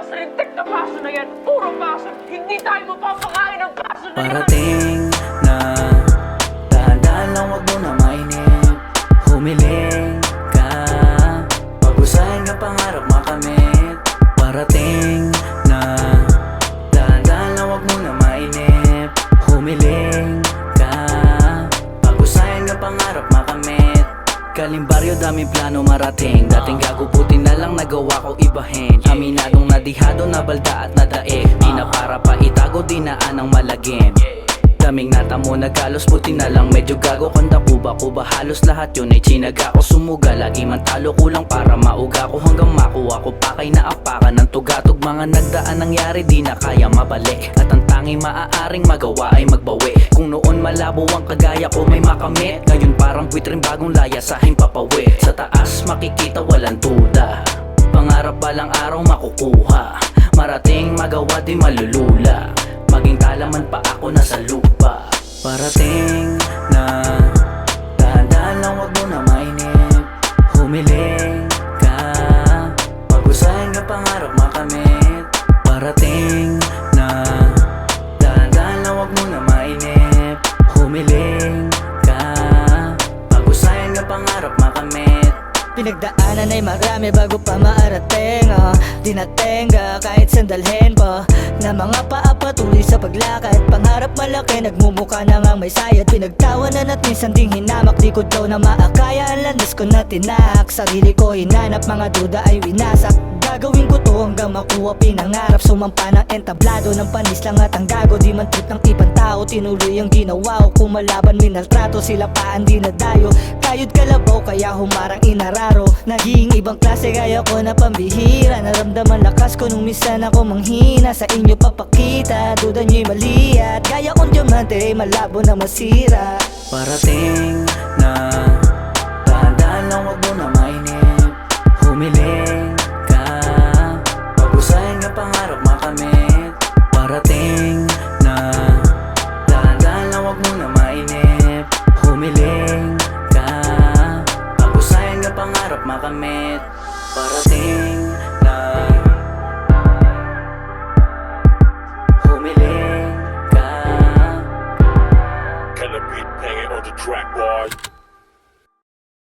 Lintek na paso na yan, puro paso. Hindi tayo mapapakain ng paso na yan. Parating na, dahan-dahan lang, wag mo na mainip. Humiling ka, pag-usahin ng pangarap makamit. Parating na, dahan-dahan lang, wag mo na mainip. Humiling ka, pag-usahin ng pangarap makamit. Kalimbaryo, daming plano marating. Dating gago, buti na lang nagawa ko ibahin. Aminadong nadihado, nabalda at nadaig. Di na para pa itago, dinaan ng malagim. Daming natamo, nagalos, buti na lang medyo gago. Kanda kuba, halos lahat yun ay chinaga ko. Sumuga, lagi man talo, kulang para mauga ko. Hanggang makuha ko pa kay naapakan ng tugatog. Mga nagdaan nangyari, di na kaya mabalik. At ang tanging maaaring magawa ay magbawi. Kung noon malabo ang kagaya ko may makamit, ngayon parang buitring bagong laya sa himpapawi. Sa taas makikita walang duda, pangarap balang araw makukuha. Marating magawa di malulula, maging talaman pa ako nasa lupa. Parating na, dahan-dahan lang, wag mo na mainip. Humiling ka, pag-usahin ng pangarap makamit. Parating na, dahan-dahan lang, wag mo na mainip. Humiling ka, pag-usahin ng pangarap makamit. Pinagdaanan ay marami bago pa maarating, di natenga kahit sandalhin pa na mga paa patuloy sa paglakad. Pangarap malaki, nagmumukha na ngang may sayad. Pinagtawanan at minsan ding hinamak, di ko daw na maakaya ang landas ko na tinak. Sarili ko hinanap, mga duda ay winasak. Gagawin ko to hanggang makuha pinangarap. Sumampa ng entablado, ng panis lang at ang gago. Di man trip ng ibang tao, tinuloy ang ginawa ko. Kumalaban minaltrato, sila pa ang di nadayo. Kayod kalabaw, kaya humarang inararo. Naging ibang klase, kaya ko na pambihira. Naramdaman lakas ko nung minsan ako manghina. Sa inyo papakita, duda nyo'y mali. At gaya kong diamante, malabo na masira. Parating na,